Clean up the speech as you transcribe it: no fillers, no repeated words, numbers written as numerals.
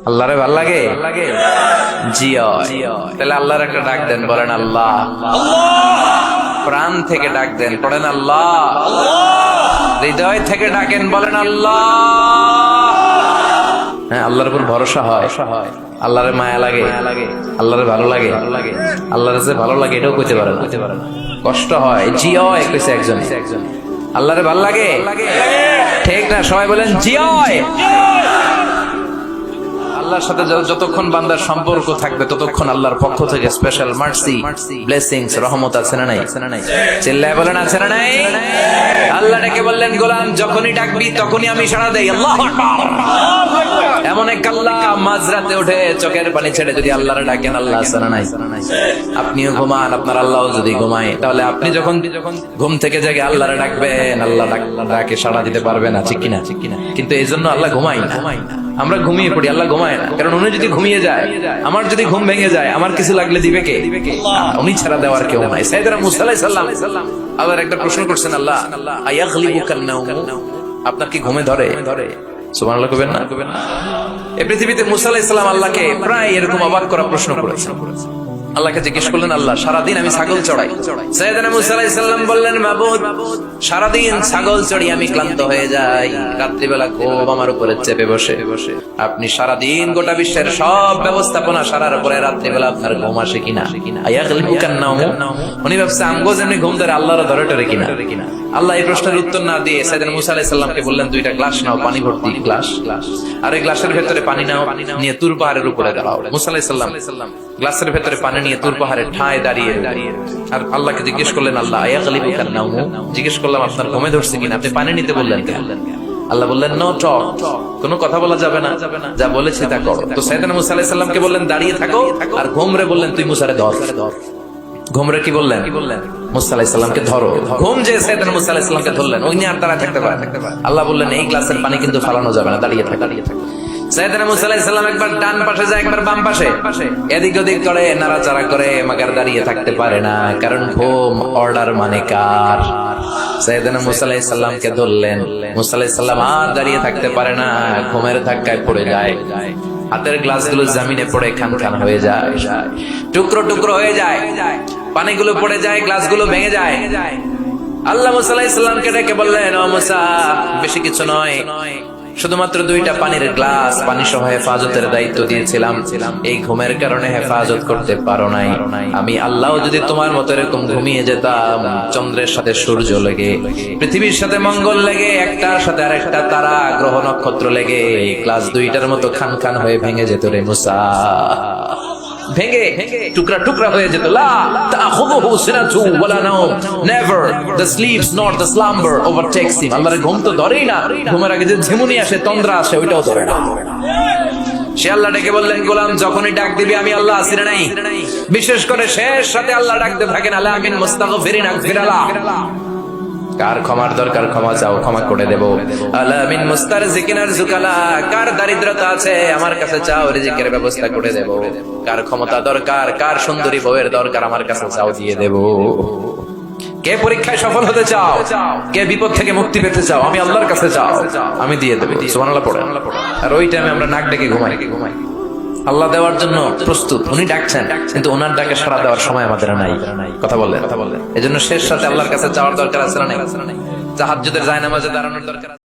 আল্লাহরে ভাল লাগে জি তাহলে আল্লাহর একটা ডাক দেন, বলেন আল্লাহ। প্রাণ থেকে ডাক দেন, পড়েন আল্লাহ। হৃদয় থেকে ডাকেন, বলেন আল্লাহ। হ্যাঁ, আল্লাহর উপর ভরসা হয়, আল্লাহরে মায়া লাগে, আল্লাহরে ভালো লাগে, আল্লাহর যে ভালো লাগে এটাও কইতে পারে না, কষ্ট হয়। জি কইছে একজন, আল্লাহরে ভালো লাগে, ঠিক না? সবাই বলেন জি। আল্লাহর সাথে যতক্ষণ বান্দার সম্পর্ক থাকবে ততক্ষণ আল্লাহর পক্ষ থেকে স্পেশাল মার্সি, ব্লেসিংস, রহমত আছে না নাই? চিল্লায় বলেন আছে না নাই? আল্লাহ ডেকে বললেন, গোলাম যখনই ডাকবি তখনই আমি সাড়া দেই। আল্লাহু আকবার। এমন এক আল্লাহ মাঝরাতে উঠে চোখের পানি ছেড়ে যদি আল্লাহরে ডাকেন, আল্লাহ আছে না নাই? আপনিও ঘুমান, আপনার আল্লাহও যদি ঘুমায়, তাহলে আপনি যখন ঘুম থেকে জেগে আল্লাহরে ডাকবেন, আল্লাহ ডাকে সাড়া দিতে পারবে না, ঠিক কিনা? কিন্তু এই জন্য আল্লাহ ঘুমায় না। আমরা ঘুমিয়ে পড়ি, আল্লাহ ঘুমায় না। কারণ উনি যদি ঘুমিয়ে যায়, আমার যদি ঘুম ভেঙে যায়, আমার কিছু লাগলে দিবে কে? উনি ছাড়া দেওয়ার কেউ নাই। সাইয়েদনা মুসা আলাইহিস সালাম আবার একটা প্রশ্ন করছেন, আল্লাহ আয়াগলিবুকান নাওম, আপনার কি ঘুমে ধরে? সুবহানাল্লাহ কইবেন না? এই পৃথিবীতে মুসা আলাইহিস সালাম আল্লাহকে প্রায় এরকম অবাক করা প্রশ্ন করেছেন। আল্লাহকে জিজ্ঞেস করলেন, আল্লাহ সারাদিন আমি ছাগল চড়াই। সাইয়েদনা মুসা আলাইহিস সালাম বললেন, মাবুদ সারাদিন ছাগল চড়ি আমি ক্লান্ত হয়ে যাই, রাত্রিবেলা ঘুম আমার উপরে চেপে বসে। আপনি সারাদিন গোটা বিশ্বের সব ব্যবস্থাপনা সারার পরে রাত্রিবেলা আপনার ঘুম আসে কিনা? আয়াগলিবুকান নাওম, উনি ভাবছে আমগো যেমনি ঘুম ধরে আল্লাহর ধরে টরে কিনা। আল্লাহ এই প্রশ্নের উত্তর না দিয়ে সাইয়েদনা মুসা আলাইহিস সালামকে বললেন, দুইটা গ্লাস নাও, পানি ভর্তি গ্লাস, আর এই গ্লাসের ভেতরে পানি নাও, নিয়ে তুর পাহাড়ের উপরে দাঁড়াও। মুসা আলাইহিস সালাম গ্লাসের ভেতরে পানি নিয়ে তুর পাহাড়ের ঠায় দাঁড়িয়ে আর আল্লাহকে জিজ্ঞেস করলেন, আল্লাহ আয়াগলিবুকান নাওম, জিজ্ঞেস করলাম আপনার ঘুমে ধরছে কিনা, আপনি পানি নিতে বললেন কেন? আল্লাহ বললেন, নো টক, কোনো কথা বলা যাবে না, যা বলেছি তা করো। তো সাইয়েদনা মুসা আলাইহিস সালামকে বললেন দাঁড়িয়ে থাকো, আর ঘুমরে বললেন তুই মুসারে ধর। ঘুমরে কি বললেন? মুসা আলাইহিস সালামকে ধরো। ঘুম যে সাইয়েদনা মুসা আলাইহিস সালামকে ধরলেন, ওই নিয়ে আর দাঁড়ায় থাকতে পারে। আল্লাহ বললেন এই গ্লাসের পানি কিন্তু ফালানো যাবে না, দাঁড়িয়ে থাক। সাইয়েদনা মুসা আলাইহিস সালাম একবার ডান পাশে যায়, একবার বাম পাশে, এদিক ওদিক করে, নাড়াচাড়া করে, মাগার দাঁড়িয়ে থাকতে পারে না, কারণ ঘুম অর্ডার মানে কার? সাইয়েদনা মুসা আলাইহিস সালামকে ধরলেন। মুসা আলাইহিস সালাম আর দাঁড়িয়ে থাকতে পারে না, ঘুমের ধাক্কায় পড়ে যায়, হাতের গ্লাসগুলো জমিনে পড়ে খান খান হয়ে যায়, টুকরো টুকরো হয়ে যায়, পানিগুলো পড়ে যায়, গ্লাসগুলো ভেঙে যায়। আল্লাহ মুসা আলাইহিস সালামকে ডেকে বললেন, ও মুসা, বেশি কিছু নয়, শুধুমাত্র দুইটা পানির গ্লাস, পানি সহ হেফাজতের দায়িত্ব দিয়েছিলাম, এই ঘুমের কারণে হেফাজত করতে পারো নাই। আমি আল্লাহ যদি তোমার মতো এরকম ঘুমিয়ে যেতাম, চন্দ্রের সাথে সূর্য লেগে, পৃথিবীর সাথে মঙ্গল লেগে, একটার সাথে আরেকটা তারা, গ্রহ নক্ষত্র লেগে গ্লাস দুইটার মতো খান খান হয়ে ভেঙে যেত রে মুসা, ভেঙে টুকরা টুকরা হয়ে যেত। লা তাখুযুহু সিনাতু ওয়ালা নাওম, never the sleeps not the slumber overtakes him. আল্লাহর ঘুম তো ধরেই না, ঘুমের আগে যে ঝিমুনি আসে, তন্দ্রা আসে, ওইটাও ধরে না। সে আল্লাহ ডেকে বললেন, গোলাম যখনই ডাক দিবি আমি আল্লাহ আছি না নাই? বিশেষ করে শেষ সাথে আল্লাহ ডাকতে থাকেন, আলা মিন মুস্তাগফিরিন আগফিরালা, কার ক্ষমার দরকার ক্ষমা চাও, ক্ষমা করে দেব। আলা মিন মুস্তারজিকিন আরযুকালা, কার দারিদ্রতা আছে আমার কাছে চাও, রিজিকের ব্যবস্থা করে দেব। কার ক্ষমতা দরকার, কার সুন্দরী বউয়ের দরকার, আমার কাছে চাও, দিয়ে দেব। কে পরীক্ষায় সফল হতে চাও, কে বিপদ থেকে মুক্তি পেতে চাও, আমি আল্লাহর কাছে চাও, আমি দিয়ে দেব। সুবহানাল্লাহ পড়ে। আর ওই টাইমে আমরা নাক ডেকে ঘুমাই। আল্লাহ দেওয়ার জন্য প্রস্তুত, উনি ডাকছেন, কিন্তু ওনার ডাকে সাড়া দেওয়ার সময় আমাদের নাই। কথা বললেন। এজন্য শেষ সাথে আল্লাহর কাছে যাওয়ার দরকার আছে না নাই? তাহাজ্জুদের জায়নামাজে দাঁড়ানোর দরকার।